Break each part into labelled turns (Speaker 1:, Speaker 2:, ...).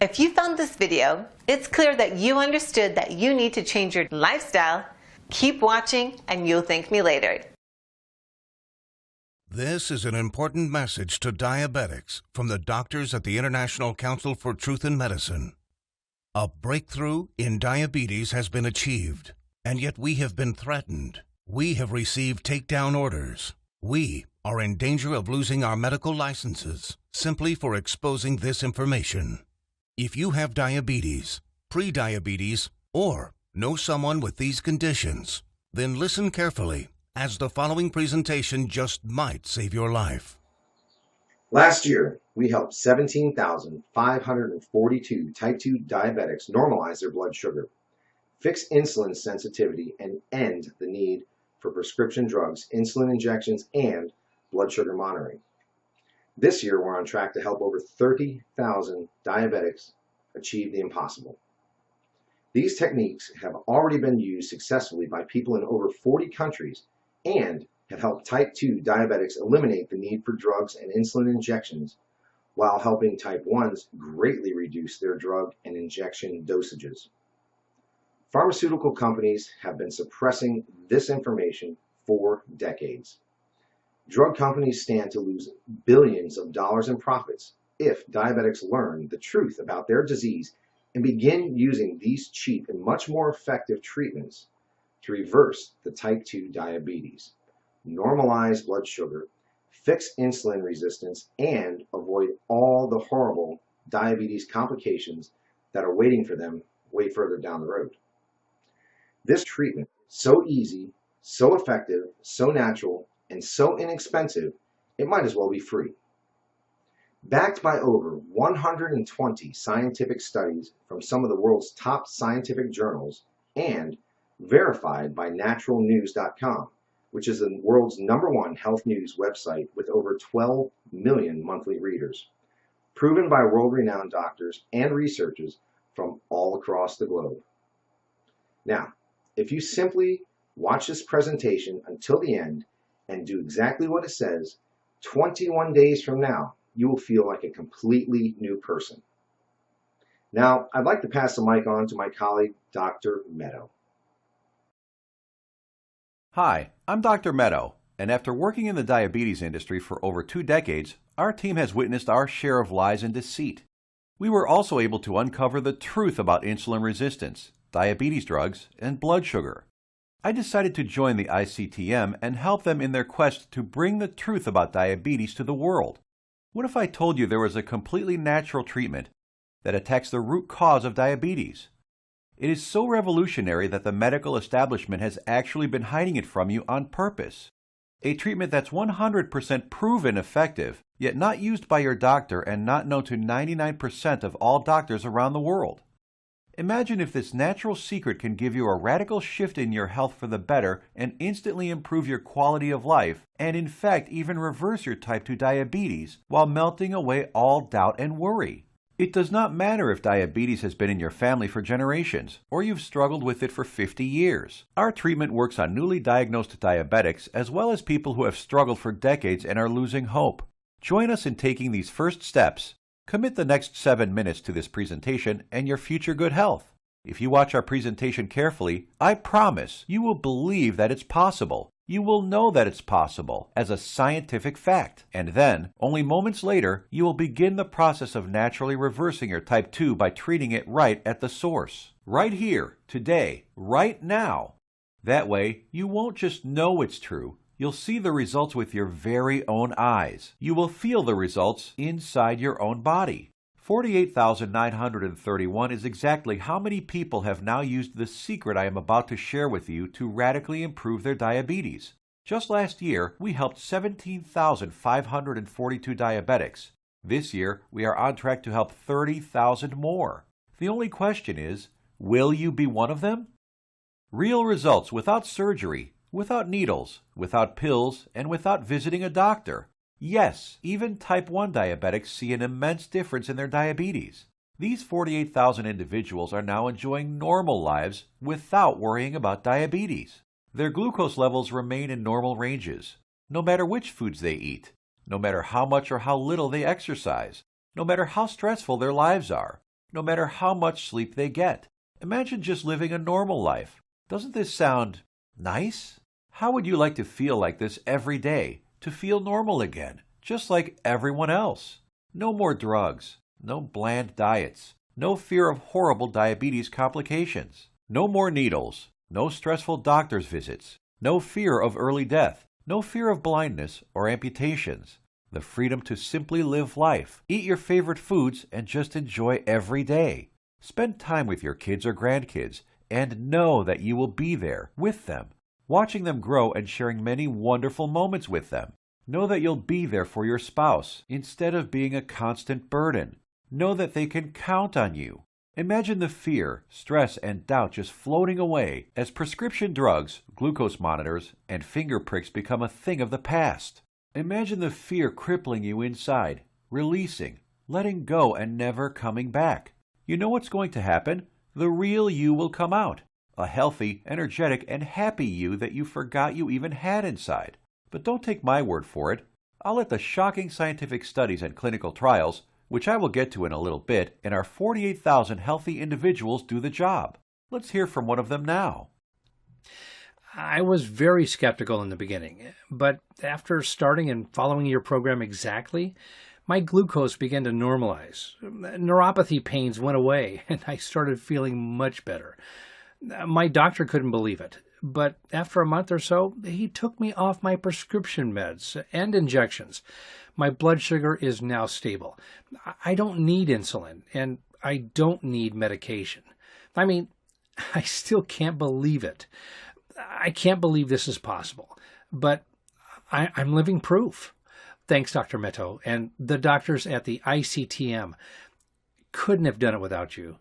Speaker 1: If you found this video, it's clear that you understood that you need to change your lifestyle. Keep watching and you'll thank me later.
Speaker 2: This is an important message to diabetics from the doctors at the International Council for Truth in Medicine. A breakthrough in diabetes has been achieved, and yet we have been threatened. We have received takedown orders. We are in danger of losing our medical licenses simply for exposing this information. If you have diabetes, pre-diabetes, or know someone with these conditions, then listen carefully, as the following presentation just might save your life.
Speaker 3: Last year, we helped 17,542 type 2 diabetics normalize their blood sugar, fix insulin sensitivity, and end the need for prescription drugs, insulin injections, and blood sugar monitoring. This year, we're on track to help over 30,000 diabetics achieve the impossible. These techniques have already been used successfully by people in over 40 countries and have helped type 2 diabetics eliminate the need for drugs and insulin injections while helping type 1s greatly reduce their drug and injection dosages. Pharmaceutical companies have been suppressing this information for decades. Drug companies stand to lose billions of dollars in profits if diabetics learn the truth about their disease and begin using these cheap and much more effective treatments to reverse the type 2 diabetes, normalize blood sugar, fix insulin resistance, and avoid all the horrible diabetes complications that are waiting for them way further down the road. This treatment is so easy, so effective, so natural, and so inexpensive, it might as well be free. Backed by over 120 scientific studies from some of the world's top scientific journals and verified by naturalnews.com, which is the world's #1 health news website with over 12 million monthly readers, proven by world-renowned doctors and researchers from all across the globe. Now, if you simply watch this presentation until the end and do exactly what it says, 21 days from now, you will feel like a completely new person. Now, I'd like to pass the mic on to my colleague, Dr. Meadow.
Speaker 4: Hi, I'm Dr. Meadow, and after working in the diabetes industry for over 2 decades, our team has witnessed our share of lies and deceit. We were also able to uncover the truth about insulin resistance, diabetes drugs, and blood sugar. I decided to join the ICTM and help them in their quest to bring the truth about diabetes to the world. What if I told you there was a completely natural treatment that attacks the root cause of diabetes? It is so revolutionary that the medical establishment has actually been hiding it from you on purpose. A treatment that's 100% proven effective, yet not used by your doctor and not known to 99% of all doctors around the world. Imagine if this natural secret can give you a radical shift in your health for the better and instantly improve your quality of life, and in fact even reverse your type 2 diabetes while melting away all doubt and worry. It does not matter if diabetes has been in your family for generations, or you've struggled with it for 50 years. Our treatment works on newly diagnosed diabetics as well as people who have struggled for decades and are losing hope. Join us in taking these first steps. Commit the next 7 minutes to this presentation and your future good health. If you watch our presentation carefully, I promise you will believe that it's possible. You will know that it's possible as a scientific fact. And then, only moments later, you will begin the process of naturally reversing your type 2 by treating it right at the source. Right here, today, right now. That way, you won't just know it's true. You'll see the results with your very own eyes. You will feel the results inside your own body. 48,931 is exactly how many people have now used the secret I am about to share with you to radically improve their diabetes. Just last year, we helped 17,542 diabetics. This year, we are on track to help 30,000 more. The only question is, will you be one of them? Real results without surgery, without needles, without pills, and without visiting a doctor. Yes, even type 1 diabetics see an immense difference in their diabetes. These 48,000 individuals are now enjoying normal lives without worrying about diabetes. Their glucose levels remain in normal ranges, no matter which foods they eat, no matter how much or how little they exercise, no matter how stressful their lives are. no matter how much sleep they get. Imagine just living a normal life. Doesn't this sound nice? How would you like to feel like this every day? To feel normal again, just like everyone else. No more drugs, no bland diets, no fear of horrible diabetes complications, no more needles, no stressful doctor's visits, no fear of early death, no fear of blindness or amputations. The freedom to simply live life, eat your favorite foods, and just enjoy every day. Spend time with your kids or grandkids and know that you will be there with them, watching them grow and sharing many wonderful moments with them. Know that you'll be there for your spouse instead of being a constant burden. Know that they can count on you. Imagine the fear, stress, and doubt just floating away as prescription drugs, glucose monitors, and finger pricks become a thing of the past. Imagine the fear crippling you inside, releasing, letting go, and never coming back. You know what's going to happen? The real you will come out. A healthy, energetic, and happy you that you forgot you even had inside. But don't take my word for it. I'll let the shocking scientific studies and clinical trials, which I will get to in a little bit, and our 48,000 healthy individuals do the job. Let's hear from one of them now.
Speaker 5: I was very skeptical in the beginning, but after starting and following your program exactly, my glucose began to normalize. Neuropathy pains went away, and I started feeling much better. My doctor couldn't believe it, but after a month or so, he took me off my prescription meds and injections. My blood sugar is now stable. I don't need insulin, and I don't need medication. I mean, I still can't believe it. I can't believe this is possible, but I'm living proof. Thanks, Dr. Meadow, and the doctors at the ICTM. Couldn't have done it without you.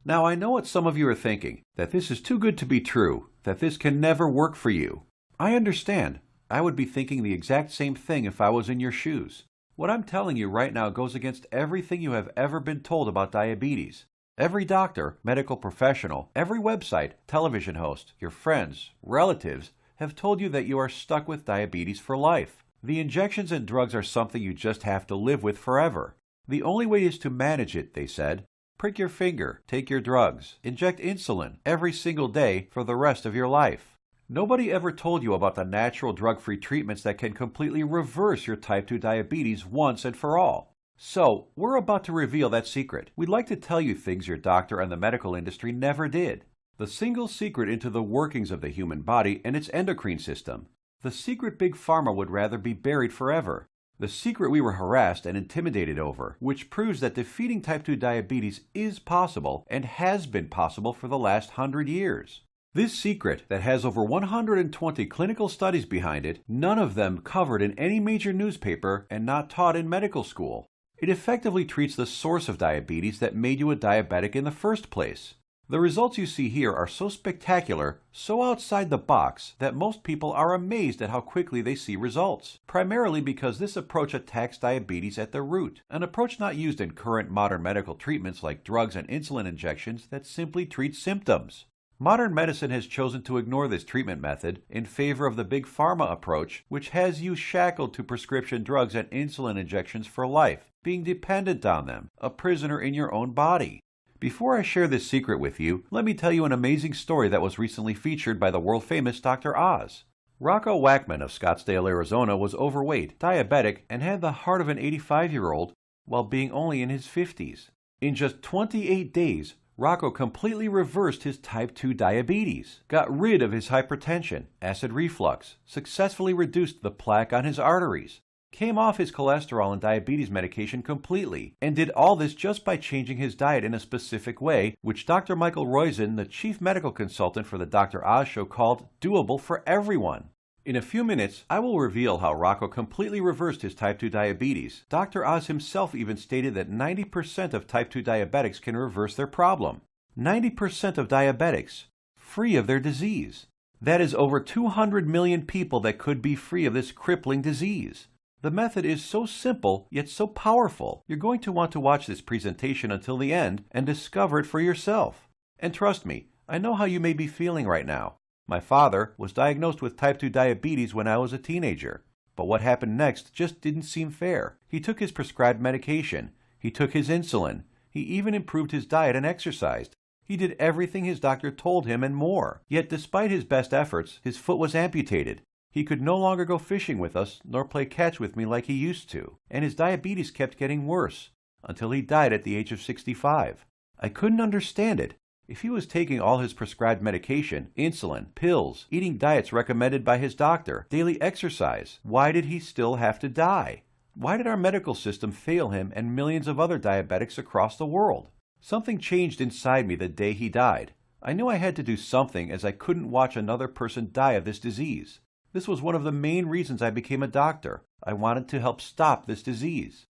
Speaker 4: Now, I know what some of you are thinking, that this is too good to be true, that this can never work for you. I understand. I would be thinking the exact same thing if I was in your shoes. What I'm telling you right now goes against everything you have ever been told about diabetes. Every doctor, medical professional, every website, television host, your friends, relatives have told you that you are stuck with diabetes for life. The injections and drugs are something you just have to live with forever. The only way is to manage it, they said. Prick your finger, take your drugs, inject insulin every single day for the rest of your life. Nobody ever told you about the natural drug-free treatments that can completely reverse your type 2 diabetes once and for all. So, we're about to reveal that secret. We'd like to tell you things your doctor and the medical industry never did. The single secret into the workings of the human body and its endocrine system. The secret Big Pharma would rather be buried forever. The secret we were harassed and intimidated over, which proves that defeating type 2 diabetes is possible and has been possible for the last 100 years. This secret that has over 120 clinical studies behind it, none of them covered in any major newspaper and not taught in medical school. It effectively treats the source of diabetes that made you a diabetic in the first place. The results you see here are so spectacular, so outside the box, that most people are amazed at how quickly they see results, primarily because this approach attacks diabetes at the root, an approach not used in current modern medical treatments like drugs and insulin injections that simply treat symptoms. Modern medicine has chosen to ignore this treatment method in favor of the Big Pharma approach, which has you shackled to prescription drugs and insulin injections for life, being dependent on them, a prisoner in your own body. Before I share this secret with you, let me tell you an amazing story that was recently featured by the world-famous Dr. Oz. Rocco Wackman of Scottsdale, Arizona was overweight, diabetic, and had the heart of an 85-year-old while being only in his 50s. In just 28 days, Rocco completely reversed his type 2 diabetes, got rid of his hypertension, acid reflux, successfully reduced the plaque on his arteries, came off his cholesterol and diabetes medication completely, and did all this just by changing his diet in a specific way, which Dr. Michael Roizen, the chief medical consultant for the Dr. Oz show, called doable for everyone. In a few minutes, I will reveal how Rocco completely reversed his type 2 diabetes. Dr. Oz himself even stated that 90% of type 2 diabetics can reverse their problem. 90% of diabetics, free of their disease. That is over 200 million people that could be free of this crippling disease. The method is so simple, yet so powerful. You're going to want to watch this presentation until the end and discover it for yourself. And trust me, I know how you may be feeling right now. My father was diagnosed with type 2 diabetes when I was a teenager. But what happened next just didn't seem fair. He took his prescribed medication. He took his insulin. He even improved his diet and exercised. He did everything his doctor told him and more. Yet despite his best efforts, his foot was amputated. He could no longer go fishing with us nor play catch with me like he used to, and his diabetes kept getting worse until he died at the age of 65. I couldn't understand it. If he was taking all his prescribed medication, insulin, pills, eating diets recommended by his doctor, daily exercise, why did he still have to die? Why did our medical system fail him and millions of other diabetics across the world? Something changed inside me the day he died. I knew I had to do something as I couldn't watch another person die of this disease. This was one of the main reasons I became a doctor. I wanted to help stop this disease.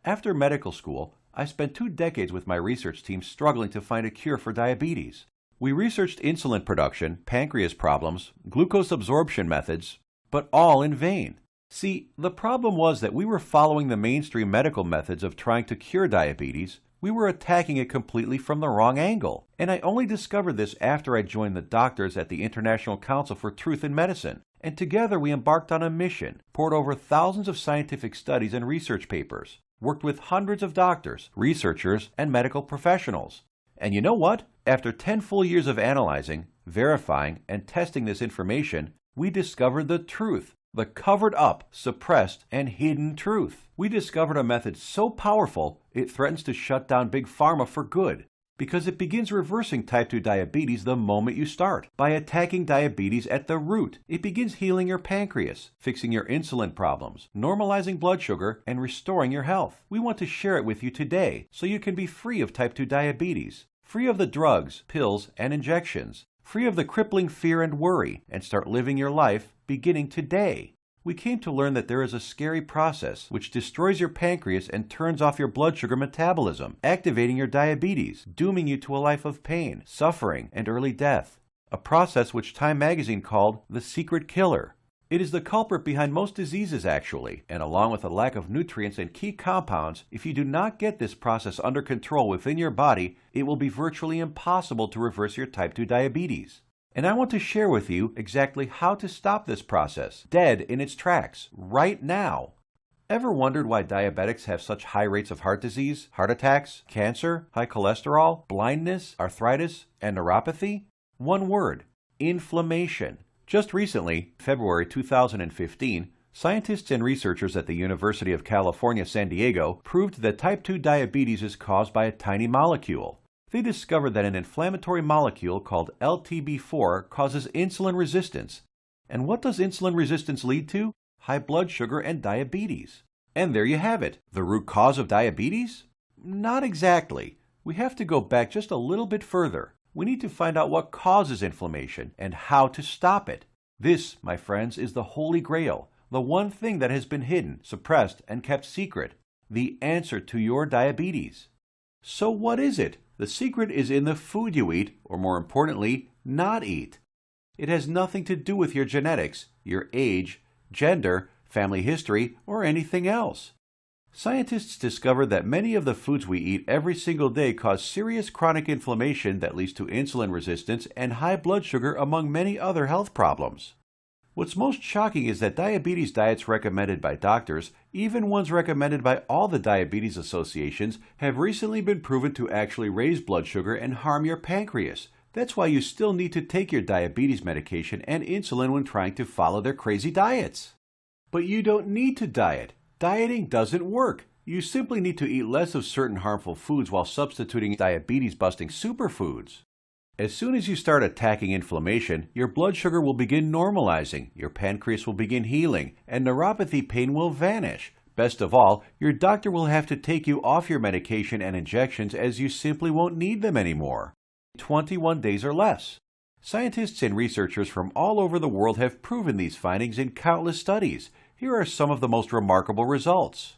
Speaker 4: After medical school, I spent 2 decades with my research team struggling to find a cure for diabetes. We researched insulin production, pancreas problems, glucose absorption methods, but all in vain. See, the problem was that we were following the mainstream medical methods of trying to cure diabetes. We were attacking it completely from the wrong angle. And I only discovered this after I joined the doctors at the International Council for Truth in Medicine. And together we embarked on a mission, poured over thousands of scientific studies and research papers, worked with hundreds of doctors, researchers, and medical professionals. And you know what? After 10 full years of analyzing, verifying, and testing this information, we discovered the truth. The covered up, suppressed, and hidden truth. We discovered a method so powerful it threatens to shut down Big Pharma for good, because it begins reversing type 2 diabetes the moment you start. By attacking diabetes at the root, it begins healing your pancreas, fixing your insulin problems, normalizing blood sugar, and restoring your health. We want to share it with you today so you can be free of type 2 diabetes, free of the drugs, pills, and injections, free of the crippling fear and worry, and start living your life beginning today. We came to learn that there is a scary process which destroys your pancreas and turns off your blood sugar metabolism, activating your diabetes, dooming you to a life of pain, suffering, and early death. A process which Time magazine called the secret killer. It is the culprit behind most diseases actually, and along with a lack of nutrients and key compounds, if you do not get this process under control within your body, it will be virtually impossible to reverse your type 2 diabetes. And I want to share with you exactly how to stop this process, dead in its tracks, right now. Ever wondered why diabetics have such high rates of heart disease, heart attacks, cancer, high cholesterol, blindness, arthritis, and neuropathy? One word: inflammation. Just recently, February 2015, scientists and researchers at the University of California, San Diego proved that type 2 diabetes is caused by a tiny molecule. They discovered that an inflammatory molecule called LTB4 causes insulin resistance. And what does insulin resistance lead to? High blood sugar and diabetes. And there you have it. The root cause of diabetes? Not exactly. We have to go back just a little bit further. We need to find out what causes inflammation and how to stop it. This, my friends, is the Holy Grail, the one thing that has been hidden, suppressed, and kept secret. The answer to your diabetes. So what is it? The secret is in the food you eat, or more importantly, not eat. It has nothing to do with your genetics, your age, gender, family history, or anything else. Scientists discovered that many of the foods we eat every single day cause serious chronic inflammation that leads to insulin resistance and high blood sugar, among many other health problems. What's most shocking is that diabetes diets recommended by doctors, even ones recommended by all the diabetes associations, have recently been proven to actually raise blood sugar and harm your pancreas. That's why you still need to take your diabetes medication and insulin when trying to follow their crazy diets. But you don't need to diet. Dieting doesn't work. You simply need to eat less of certain harmful foods while substituting diabetes-busting superfoods. As soon as you start attacking inflammation, your blood sugar will begin normalizing, your pancreas will begin healing, and neuropathy pain will vanish. Best of all, your doctor will have to take you off your medication and injections as you simply won't need them anymore. 21 days or less. Scientists and researchers from all over the world have proven these findings in countless studies. Here are some of the most remarkable results.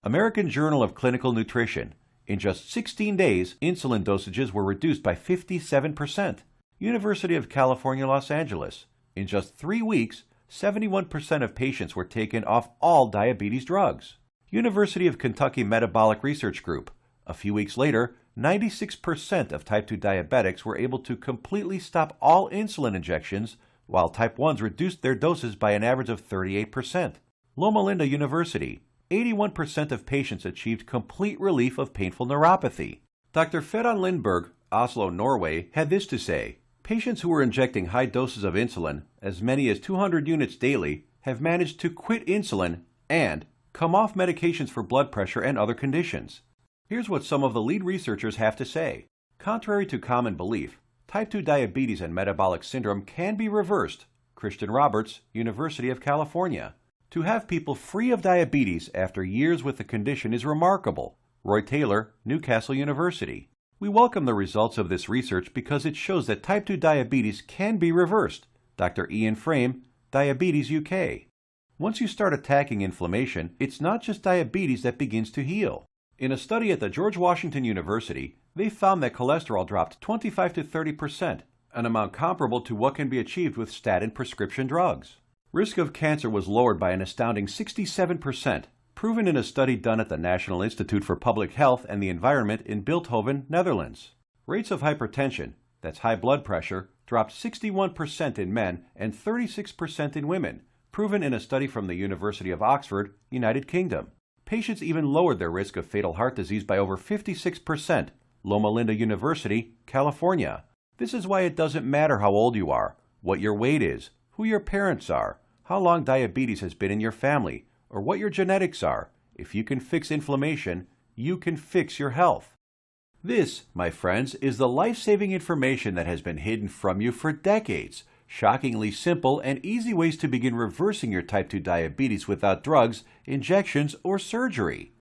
Speaker 4: American Journal of Clinical Nutrition. In just 16 days, insulin dosages were reduced by 57%. University of California, Los Angeles. In just 3 weeks, 71% of patients were taken off all diabetes drugs. University of Kentucky Metabolic Research Group. A few weeks later, 96% of type 2 diabetics were able to completely stop all insulin injections, while type 1s reduced their doses by an average of 38%. Loma Linda University. 81% of patients achieved complete relief of painful neuropathy. Dr. Ferran Lindburg, Oslo, Norway, had this to say: patients who were injecting high doses of insulin, as many as 200 units daily, have managed to quit insulin and come off medications for blood pressure and other conditions. Here's what some of the lead researchers have to say. Contrary to common belief, type 2 diabetes and metabolic syndrome can be reversed. Christian Roberts, University of California. To have people free of diabetes after years with the condition is remarkable. Roy Taylor, Newcastle University. We welcome the results of this research because it shows that type 2 diabetes can be reversed. Dr. Ian Frame, Diabetes UK. Once you start attacking inflammation, it's not just diabetes that begins to heal. In a study at the George Washington University, they found that cholesterol dropped 25 to 30%, an amount comparable to what can be achieved with statin prescription drugs. Risk of cancer was lowered by an astounding 67%, proven in a study done at the National Institute for Public Health and the Environment in Bilthoven, Netherlands. Rates of hypertension, that's high blood pressure, dropped 61% in men and 36% in women, proven in a study from the University of Oxford, United Kingdom. Patients even lowered their risk of fatal heart disease by over 56%, Loma Linda University, California. This is why it doesn't matter how old you are, what your weight is, who your parents are, how long diabetes has been in your family, or what your genetics are. If you can fix inflammation, you can fix your health. This, my friends, is the life-saving information that has been hidden from you for decades. Shockingly simple and easy ways to begin reversing your type 2 diabetes without drugs, injections, or surgery.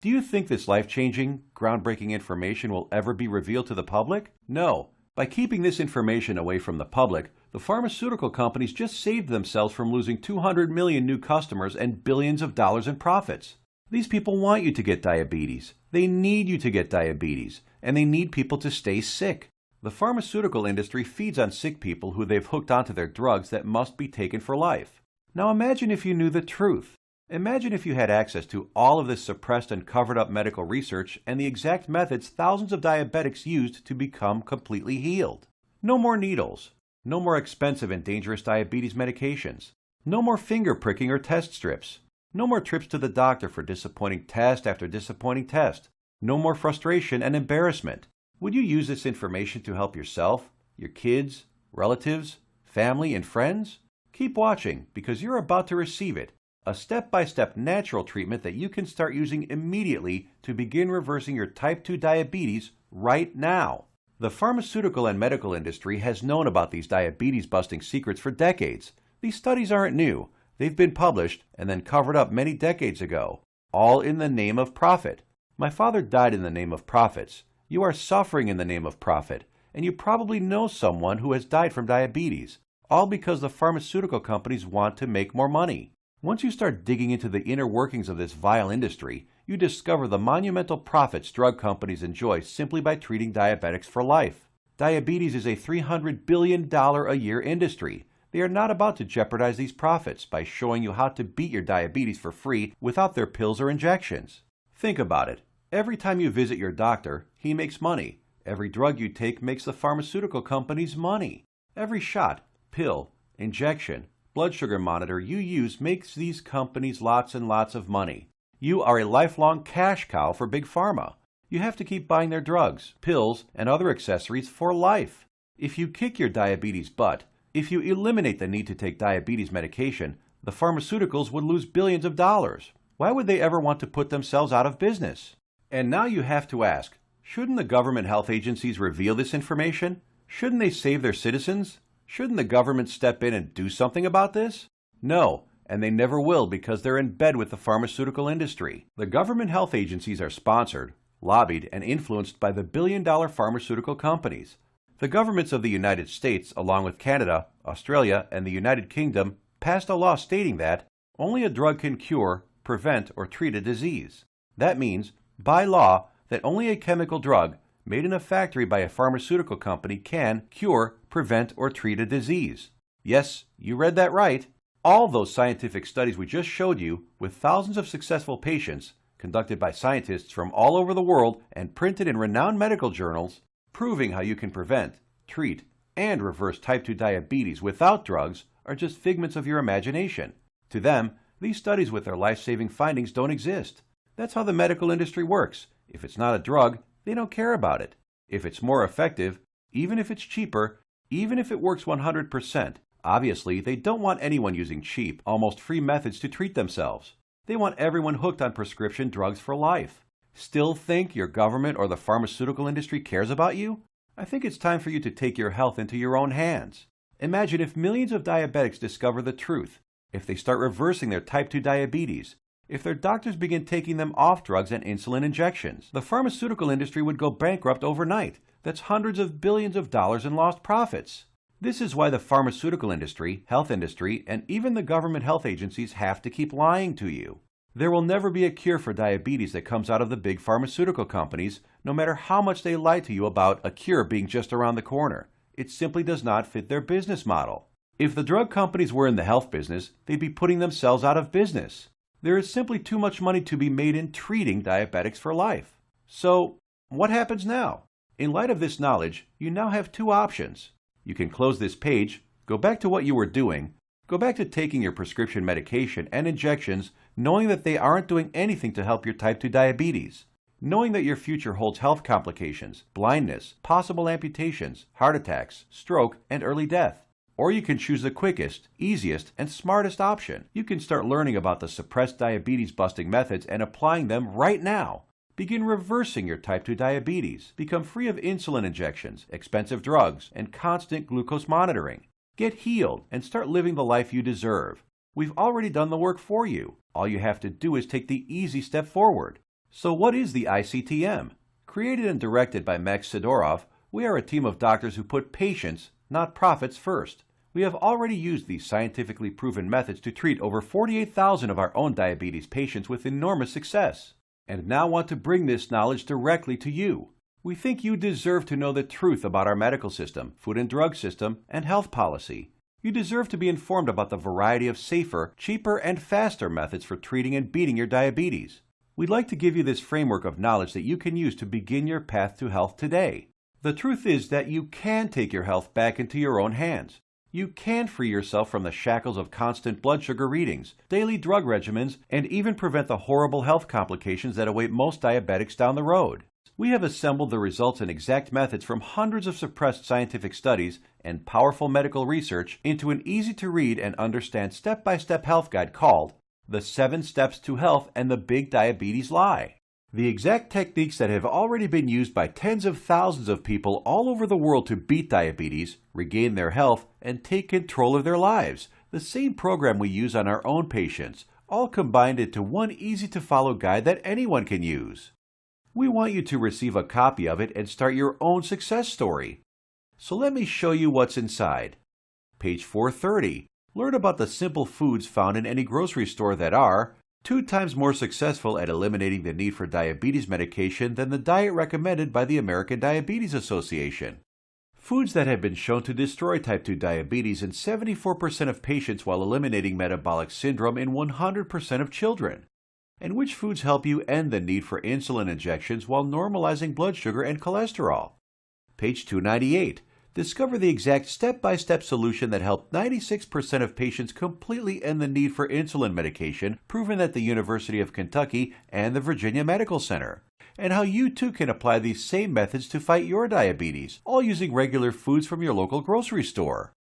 Speaker 4: Do you think this life-changing, groundbreaking information will ever be revealed to the public? No. By keeping this information away from the public, the pharmaceutical companies just saved themselves from losing 200 million new customers and billions of dollars in profits. These people want you to get diabetes. They need you to get diabetes, and they need people to stay sick. The pharmaceutical industry feeds on sick people who they've hooked onto their drugs that must be taken for life. Now imagine if you knew the truth. Imagine if you had access to all of this suppressed and covered up medical research and the exact methods thousands of diabetics used to become completely healed. No more needles. No more expensive and dangerous diabetes medications. No more finger pricking or test strips. No more trips to the doctor for disappointing test after disappointing test. No more frustration and embarrassment. Would you use this information to help yourself, your kids, relatives, family, and friends? Keep watching because you're about to receive it. A step-by-step natural treatment that you can start using immediately to begin reversing your type 2 diabetes right now. The pharmaceutical and medical industry has known about these diabetes-busting secrets for decades. These studies aren't new. They've been published and then covered up many decades ago, all in the name of profit. My father died in the name of profits. You are suffering in the name of profit, and you probably know someone who has died from diabetes, all because the pharmaceutical companies want to make more money. Once you start digging into the inner workings of this vile industry, you discover the monumental profits drug companies enjoy simply by treating diabetics for life. Diabetes is a $300 billion a year industry. They are not about to jeopardize these profits by showing you how to beat your diabetes for free without their pills or injections. Think about it. Every time you visit your doctor, he makes money. Every drug you take makes the pharmaceutical companies money. Every shot, pill, injection, blood sugar monitor you use makes these companies lots and lots of money. You are a lifelong cash cow for Big Pharma. You have to keep buying their drugs, pills, and other accessories for life. If you kick your diabetes butt, if you eliminate the need to take diabetes medication, the pharmaceuticals would lose billions of dollars. Why would they ever want to put themselves out of business? And now you have to ask, shouldn't the government health agencies reveal this information? Shouldn't they save their citizens? Shouldn't the government step in and do something about this? No, and they never will because they're in bed with the pharmaceutical industry. The government health agencies are sponsored, lobbied, and influenced by the billion-dollar pharmaceutical companies. The governments of the United States, along with Canada, Australia, and the United Kingdom, passed a law stating that only a drug can cure, prevent, or treat a disease. That means, by law, that only a chemical drug made in a factory by a pharmaceutical company can cure, prevent, or treat a disease. Yes, you read that right. All those scientific studies we just showed you, with thousands of successful patients, conducted by scientists from all over the world and printed in renowned medical journals, proving how you can prevent, treat, and reverse type 2 diabetes without drugs, are just figments of your imagination. To them, These studies with their life-saving findings don't exist. That's how the medical industry works. If it's not a drug, they don't care about it. If it's more effective, even if it's cheaper, even if it works 100%, obviously they don't want anyone using cheap, almost free methods to treat themselves. They want everyone hooked on prescription drugs for life. Still think your government or the pharmaceutical industry cares about you? I think it's time for you to take your health into your own hands. Imagine if millions of diabetics discover the truth, if they start reversing their type 2 diabetes, if their doctors begin taking them off drugs and insulin injections. The pharmaceutical industry would go bankrupt overnight. That's hundreds of billions of dollars in lost profits. This is why the pharmaceutical industry, health industry, and even the government health agencies have to keep lying to you. There will never be a cure for diabetes that comes out of the big pharmaceutical companies, no matter how much they lie to you about a cure being just around the corner. It simply does not fit their business model. If the drug companies were in the health business, they'd be putting themselves out of business. There is simply too much money to be made in treating diabetics for life. So, what happens now? In light of this knowledge, you now have two options. You can close this page, go back to what you were doing, go back to taking your prescription medication and injections, knowing that they aren't doing anything to help your type 2 diabetes, knowing that your future holds health complications, blindness, possible amputations, heart attacks, stroke, and early death. Or you can choose the quickest, easiest, and smartest option. You can start learning about the suppressed diabetes busting methods and applying them right now. Begin reversing your type 2 diabetes. Become free of insulin injections, expensive drugs, and constant glucose monitoring. Get healed and start living the life you deserve. We've already done the work for you. All you have to do is take the easy step forward. So what is the ICTM? Created and directed by Max Sidorov, we are a team of doctors who put patients, not profits, first. We have already used these scientifically proven methods to treat over 48,000 of our own diabetes patients with enormous success, and now want to bring this knowledge directly to you. We think you deserve to know the truth about our medical system, food and drug system, and health policy. You deserve to be informed about the variety of safer, cheaper, and faster methods for treating and beating your diabetes. We'd like to give you this framework of knowledge that you can use to begin your path to health today. The truth is that you can take your health back into your own hands. You can free yourself from the shackles of constant blood sugar readings, daily drug regimens, and even prevent the horrible health complications that await most diabetics down the road. We have assembled the results and exact methods from hundreds of suppressed scientific studies and powerful medical research into an easy-to-read and understand step-by-step health guide called The 7 Steps to Health and the Big Diabetes Lie. The exact techniques that have already been used by tens of thousands of people all over the world to beat diabetes, regain their health, and take control of their lives. The same program we use on our own patients, all combined into one easy-to-follow guide that anyone can use. We want you to receive a copy of it and start your own success story. So let me show you what's inside. Page 430. Learn about the simple foods found in any grocery store that are 2 times more successful at eliminating the need for diabetes medication than the diet recommended by the American Diabetes Association. Foods that have been shown to destroy type 2 diabetes in 74% of patients while eliminating metabolic syndrome in 100% of children. And which foods help you end the need for insulin injections while normalizing blood sugar and cholesterol. Page 298. Discover the exact step-by-step solution that helped 96% of patients completely end the need for insulin medication, proven at the University of Kentucky and the Virginia Medical Center, and how you too can apply these same methods to fight your diabetes, all using regular foods from your local grocery store.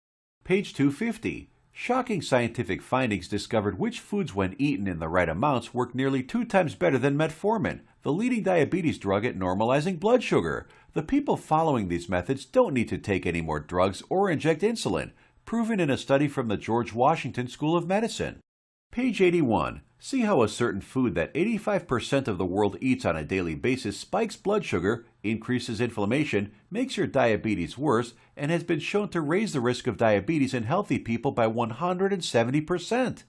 Speaker 4: Page 250. Shocking scientific findings discovered which foods, when eaten in the right amounts, work nearly 2 times better than metformin, the leading diabetes drug at normalizing blood sugar. The people following these methods don't need to take any more drugs or inject insulin, proven in a study from the George Washington School of Medicine. Page 81. See how a certain food that 85% of the world eats on a daily basis spikes blood sugar, increases inflammation, makes your diabetes worse, and has been shown to raise the risk of diabetes in healthy people by 170%.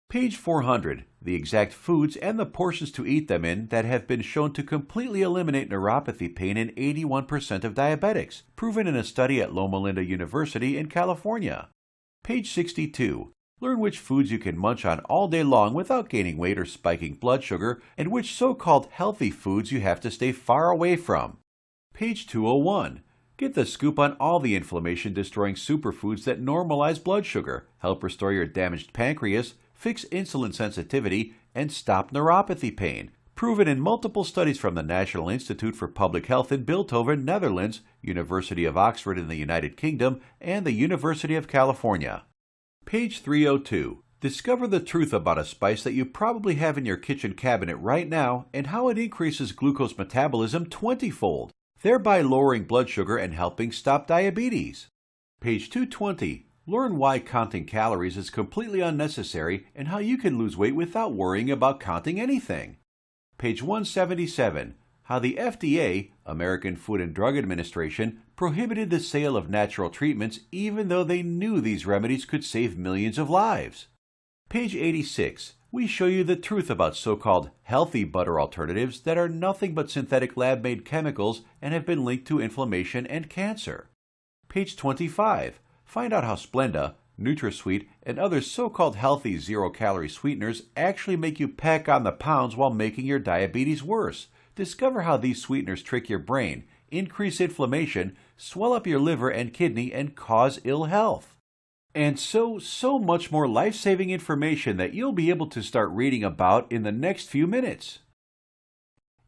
Speaker 4: Page 400. The exact foods and the portions to eat them in that have been shown to completely eliminate neuropathy pain in 81% of diabetics, proven in a study at Loma Linda University in California. Page 62. Learn which foods you can munch on all day long without gaining weight or spiking blood sugar, and which so-called healthy foods you have to stay far away from. Page 201. Get the scoop on all the inflammation-destroying superfoods that normalize blood sugar, help restore your damaged pancreas, fix insulin sensitivity, and stop neuropathy pain, proven in multiple studies from the National Institute for Public Health in Bilthoven, Netherlands, University of Oxford in the United Kingdom, and the University of California. Page 302. Discover the truth about a spice that you probably have in your kitchen cabinet right now and how it increases glucose metabolism 20-fold, thereby lowering blood sugar and helping stop diabetes. Page 220. Learn why counting calories is completely unnecessary and how you can lose weight without worrying about counting anything. Page 177. How the FDA, American Food and Drug Administration, prohibited the sale of natural treatments even though they knew these remedies could save millions of lives. Page 86. We show you the truth about so-called healthy butter alternatives that are nothing but synthetic lab-made chemicals and have been linked to inflammation and cancer. Page 25. Find out how Splenda, NutraSweet, and other so-called healthy zero-calorie sweeteners actually make you pack on the pounds while making your diabetes worse. Discover how these sweeteners trick your brain, increase inflammation, swell up your liver and kidney, and cause ill health. And so much more life-saving information that you'll be able to start reading about in the next few minutes.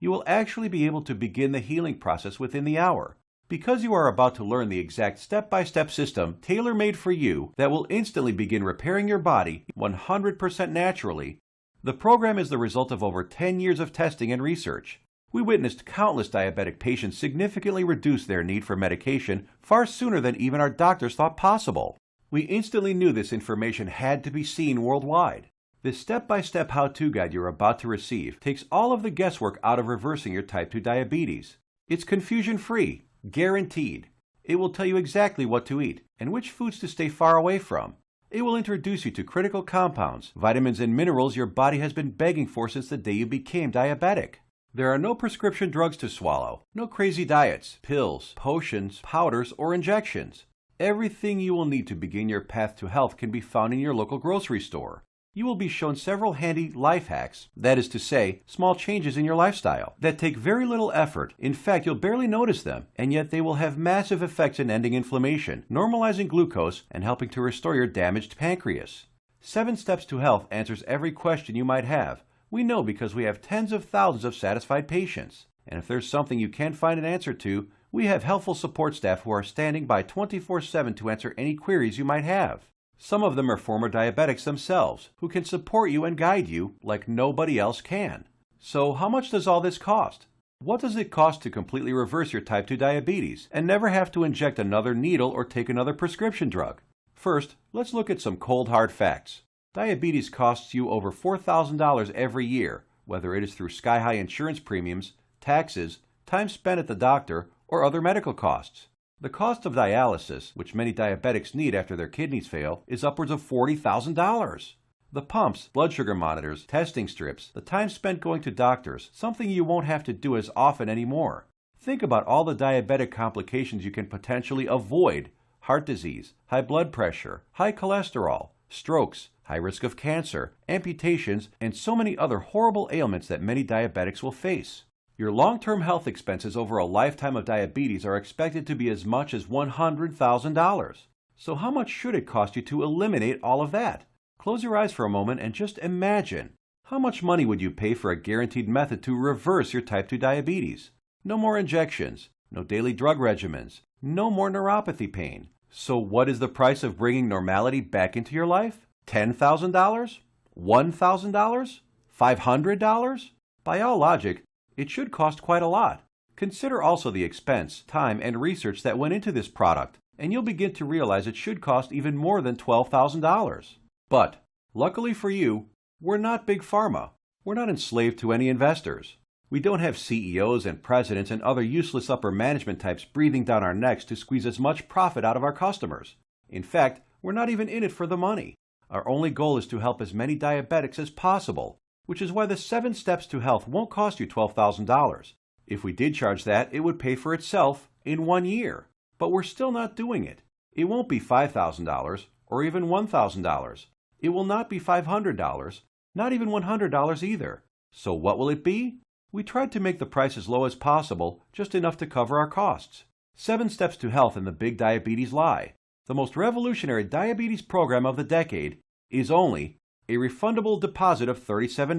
Speaker 4: You will actually be able to begin the healing process within the hour, because you are about to learn the exact step-by-step system tailor-made for you that will instantly begin repairing your body 100% naturally. The program is the result of over 10 years of testing and research. We witnessed countless diabetic patients significantly reduce their need for medication far sooner than even our doctors thought possible. We instantly knew this information had to be seen worldwide. This step-by-step how-to guide you're about to receive takes all of the guesswork out of reversing your type 2 diabetes. It's confusion-free, guaranteed. It will tell you exactly what to eat and which foods to stay far away from. It will introduce you to critical compounds, vitamins and minerals your body has been begging for since the day you became diabetic. There are no prescription drugs to swallow, no crazy diets, pills, potions, powders, or injections. Everything you will need to begin your path to health can be found in your local grocery store. You will be shown several handy life hacks, that is to say, small changes in your lifestyle, that take very little effort. In fact, you'll barely notice them, and yet they will have massive effects in ending inflammation, normalizing glucose, and helping to restore your damaged pancreas. 7 Steps to Health answers every question you might have. We know because we have tens of thousands of satisfied patients. And if there's something you can't find an answer to, we have helpful support staff who are standing by 24/7 to answer any queries you might have. Some of them are former diabetics themselves, who can support you and guide you like nobody else can. So how much does all this cost? What does it cost to completely reverse your type 2 diabetes and never have to inject another needle or take another prescription drug? First, let's look at some cold hard facts. Diabetes costs you over $4,000 every year, whether it is through sky-high insurance premiums, taxes, time spent at the doctor, or other medical costs. The cost of dialysis, which many diabetics need after their kidneys fail, is upwards of $40,000. The pumps, blood sugar monitors, testing strips, the time spent going to doctors, something you won't have to do as often anymore. Think about all the diabetic complications you can potentially avoid: heart disease, high blood pressure, high cholesterol, strokes, high risk of cancer, amputations, and so many other horrible ailments that many diabetics will face. Your long-term health expenses over a lifetime of diabetes are expected to be as much as $100,000. So how much should it cost you to eliminate all of that? Close your eyes for a moment and just imagine. How much money would you pay for a guaranteed method to reverse your type 2 diabetes? No more injections, no daily drug regimens, no more neuropathy pain. So what is the price of bringing normality back into your life? $10,000? $1,000? $500? By all logic, it should cost quite a lot. Consider also the expense, time, and research that went into this product, and you'll begin to realize it should cost even more than $12,000. But, luckily for you, we're not Big Pharma. We're not enslaved to any investors. We don't have CEOs and presidents and other useless upper management types breathing down our necks to squeeze as much profit out of our customers. In fact, we're not even in it for the money. Our only goal is to help as many diabetics as possible, which is why the 7 Steps to Health won't cost you $12,000. If we did charge that, it would pay for itself in 1 year. But we're still not doing it. It won't be $5,000 or even $1,000. It will not be $500, not even $100 either. So what will it be? We tried to make the price as low as possible, just enough to cover our costs. 7 Steps to Health and the Big Diabetes Lie. The most revolutionary diabetes program of the decade is only a refundable deposit of $37.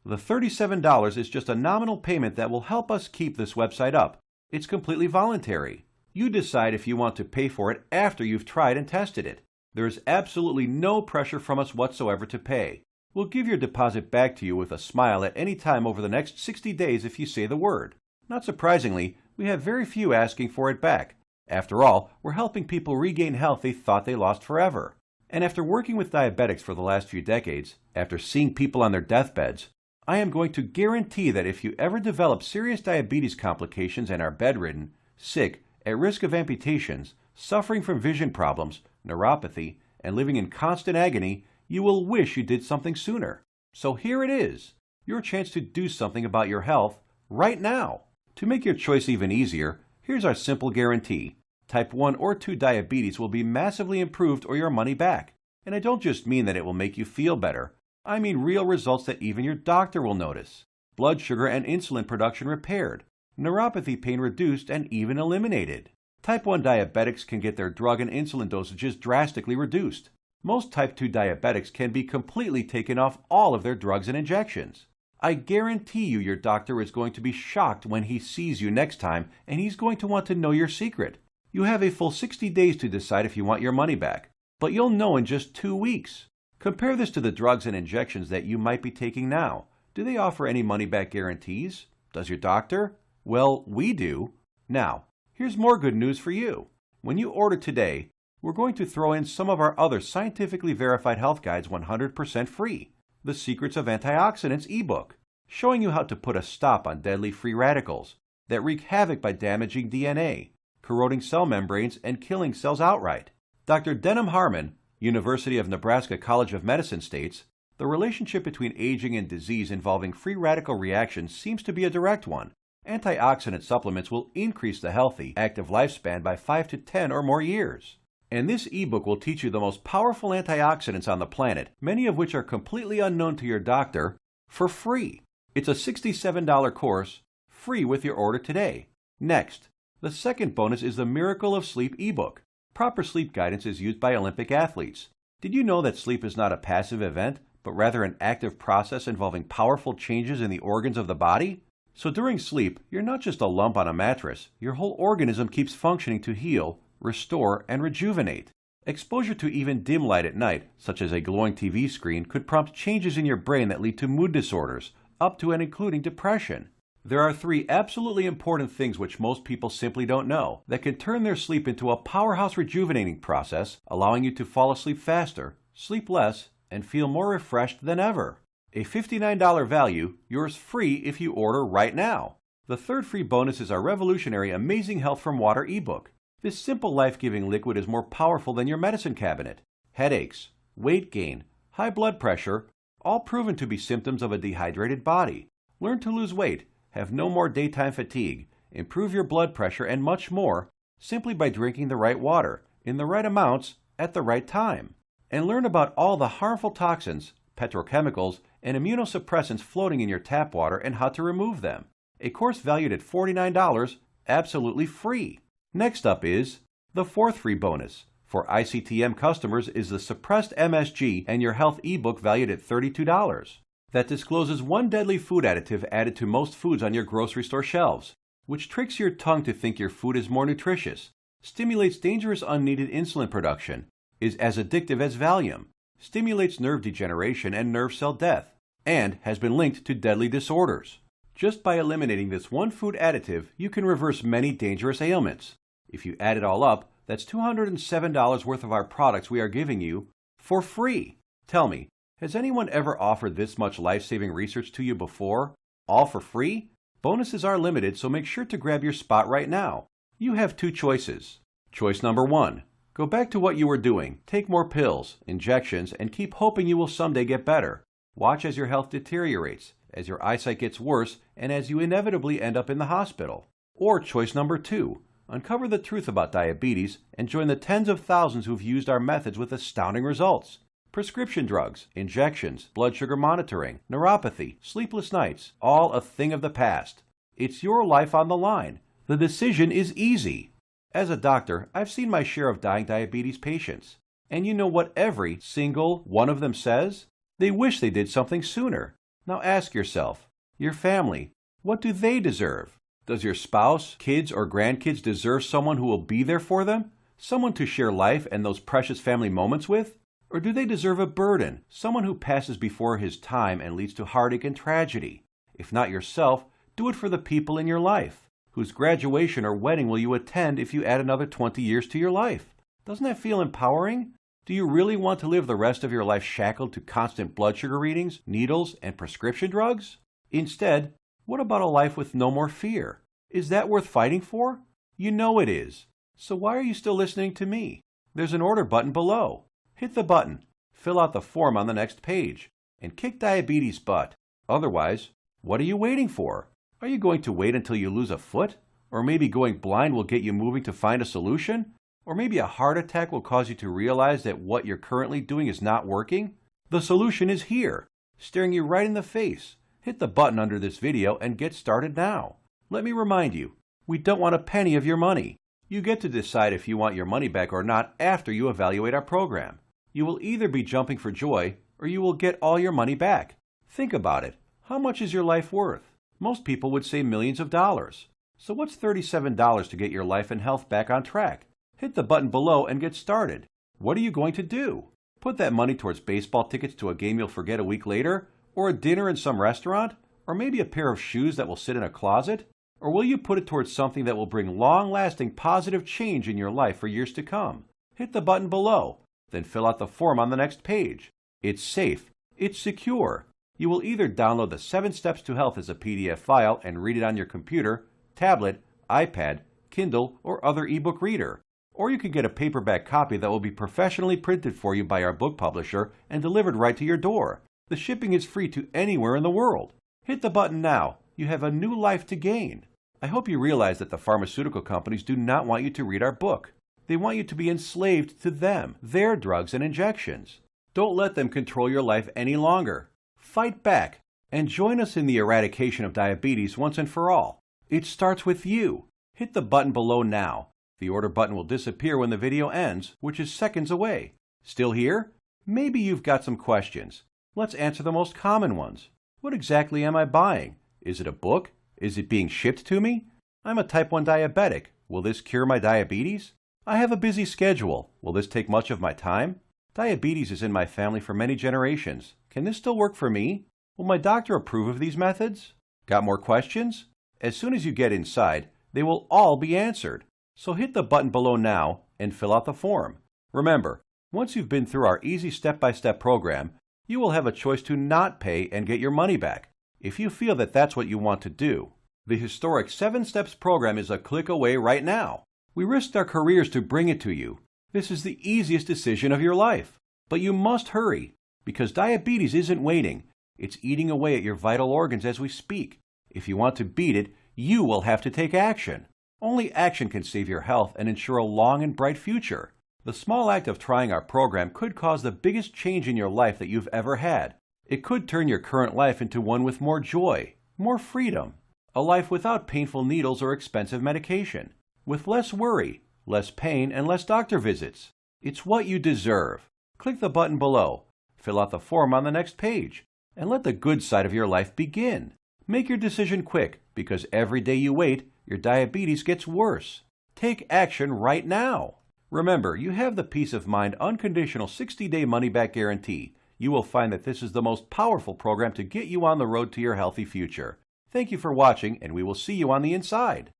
Speaker 4: The $37 is just a nominal payment that will help us keep this website up. It's completely voluntary. You decide if you want to pay for it after you've tried and tested it. There is absolutely no pressure from us whatsoever to pay. We'll give your deposit back to you with a smile at any time over the next 60 days if you say the word. Not surprisingly, we have very few asking for it back. After all, we're helping people regain health they thought they lost forever. And after working with diabetics for the last few decades, after seeing people on their deathbeds, I am going to guarantee that if you ever develop serious diabetes complications and are bedridden, sick, at risk of amputations, suffering from vision problems, neuropathy, and living in constant agony, you will wish you did something sooner. So here it is, your chance to do something about your health right now. To make your choice even easier, here's our simple guarantee. Type 1 or 2 diabetes will be massively improved or your money back. And I don't just mean that it will make you feel better. I mean real results that even your doctor will notice. Blood sugar and insulin production repaired, neuropathy pain reduced and even eliminated. Type 1 diabetics can get their drug and insulin dosages drastically reduced. Most type 2 diabetics can be completely taken off all of their drugs and injections. I guarantee you your doctor is going to be shocked when he sees you next time, and he's going to want to know your secret. You have a full 60 days to decide if you want your money back, but you'll know in just 2 weeks. Compare this to the drugs and injections that you might be taking now. Do they offer any money-back guarantees? Does your doctor? Well, we do. Now, here's more good news for you. When you order today, we're going to throw in some of our other scientifically verified health guides 100% free. The Secrets of Antioxidants ebook, showing you how to put a stop on deadly free radicals that wreak havoc by damaging DNA, corroding cell membranes, and killing cells outright. Dr. Denham Harmon, University of Nebraska College of Medicine states, the relationship between aging and disease involving free radical reactions seems to be a direct one. Antioxidant supplements will increase the healthy, active lifespan by 5 to 10 or more years. And this ebook will teach you the most powerful antioxidants on the planet, many of which are completely unknown to your doctor, for free. It's a $67 course, free with your order today. Next, the second bonus is the Miracle of Sleep ebook. Proper sleep guidance is used by Olympic athletes. Did you know that sleep is not a passive event, but rather an active process involving powerful changes in the organs of the body? So during sleep, you're not just a lump on a mattress. Your whole organism keeps functioning to heal, restore, and rejuvenate. Exposure to even dim light at night, such as a glowing TV screen, could prompt changes in your brain that lead to mood disorders, up to and including depression. There are 3 absolutely important things which most people simply don't know that can turn their sleep into a powerhouse rejuvenating process, allowing you to fall asleep faster, sleep less, and feel more refreshed than ever. A $59 value, yours free if you order right now. The third free bonus is our revolutionary Amazing Health from Water ebook. This simple life-giving liquid is more powerful than your medicine cabinet. Headaches, weight gain, high blood pressure, all proven to be symptoms of a dehydrated body. Learn to lose weight, have no more daytime fatigue, improve your blood pressure, and much more simply by drinking the right water, in the right amounts, at the right time. And learn about all the harmful toxins, petrochemicals, and immunosuppressants floating in your tap water and how to remove them. A course valued at $49, absolutely free. Next up is the fourth free bonus. For ICTM customers is the Suppressed MSG and Your Health ebook valued at $32. That discloses one deadly food additive added to most foods on your grocery store shelves, which tricks your tongue to think your food is more nutritious, stimulates dangerous unneeded insulin production, is as addictive as Valium, stimulates nerve degeneration and nerve cell death, and has been linked to deadly disorders. Just by eliminating this one food additive, you can reverse many dangerous ailments. If you add it all up, that's $207 worth of our products we are giving you for free. Tell me, has anyone ever offered this much life-saving research to you before? All for free? Bonuses are limited, so make sure to grab your spot right now. You have 2 choices. Choice number 1. Go back to what you were doing. Take more pills, injections, and keep hoping you will someday get better. Watch as your health deteriorates, as your eyesight gets worse, and as you inevitably end up in the hospital. Or choice number 2. Uncover the truth about diabetes and join the tens of thousands who've used our methods with astounding results. Prescription drugs, injections, blood sugar monitoring, neuropathy, sleepless nights, all a thing of the past. It's your life on the line. The decision is easy. As a doctor, I've seen my share of dying diabetes patients. And you know what every single one of them says? They wish they did something sooner. Now ask yourself, your family, what do they deserve? Does your spouse, kids, or grandkids deserve someone who will be there for them? Someone to share life and those precious family moments with? Or do they deserve a burden, someone who passes before his time and leads to heartache and tragedy? If not yourself, do it for the people in your life. Whose graduation or wedding will you attend if you add another 20 years to your life? Doesn't that feel empowering? Do you really want to live the rest of your life shackled to constant blood sugar readings, needles, and prescription drugs? Instead, what about a life with no more fear? Is that worth fighting for? You know it is. So why are you still listening to me? There's an order button below. Hit the button, fill out the form on the next page, and kick diabetes butt. Otherwise, what are you waiting for? Are you going to wait until you lose a foot? Or maybe going blind will get you moving to find a solution? Or maybe a heart attack will cause you to realize that what you're currently doing is not working? The solution is here, staring you right in the face. Hit the button under this video and get started now. Let me remind you, we don't want a penny of your money. You get to decide if you want your money back or not after you evaluate our program. You will either be jumping for joy or you will get all your money back. Think about it. How much is your life worth? Most people would say millions of dollars. So what's $37 to get your life and health back on track? Hit the button below and get started. What are you going to do? Put that money towards baseball tickets to a game you'll forget a week later? Or a dinner in some restaurant? Or maybe a pair of shoes that will sit in a closet? Or will you put it towards something that will bring long-lasting positive change in your life for years to come? Hit the button below, then fill out the form on the next page. It's safe. It's secure. You will either download the 7 Steps to Health as a PDF file and read it on your computer, tablet, iPad, Kindle, or other ebook reader. Or you can get a paperback copy that will be professionally printed for you by our book publisher and delivered right to your door. The shipping is free to anywhere in the world. Hit the button now. You have a new life to gain. I hope you realize that the pharmaceutical companies do not want you to read our book. They want you to be enslaved to them, their drugs and injections. Don't let them control your life any longer. Fight back and join us in the eradication of diabetes once and for all. It starts with you. Hit the button below now. The order button will disappear when the video ends, which is seconds away. Still here? Maybe you've got some questions. Let's answer the most common ones. What exactly am I buying? Is it a book? Is it being shipped to me? I'm a type 1 diabetic. Will this cure my diabetes? I have a busy schedule. Will this take much of my time? Diabetes is in my family for many generations. Can this still work for me? Will my doctor approve of these methods? Got more questions? As soon as you get inside, they will all be answered. So hit the button below now and fill out the form. Remember, once you've been through our easy step-by-step program, you will have a choice to not pay and get your money back, if you feel that that's what you want to do. The historic 7 Steps program is a click away right now. We risked our careers to bring it to you. This is the easiest decision of your life. But you must hurry, because diabetes isn't waiting. It's eating away at your vital organs as we speak. If you want to beat it, you will have to take action. Only action can save your health and ensure a long and bright future. The small act of trying our program could cause the biggest change in your life that you've ever had. It could turn your current life into one with more joy, more freedom, a life without painful needles or expensive medication, with less worry, less pain, and less doctor visits. It's what you deserve. Click the button below, fill out the form on the next page, and let the good side of your life begin. Make your decision quick, because every day you wait, your diabetes gets worse. Take action right now. Remember, you have the peace of mind unconditional 60-day money-back guarantee. You will find that this is the most powerful program to get you on the road to your healthy future. Thank you for watching, and we will see you on the inside.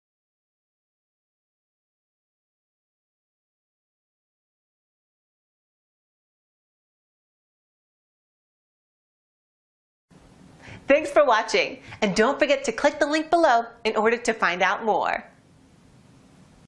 Speaker 1: Thanks for watching, and don't forget to click the link below in order to find out more.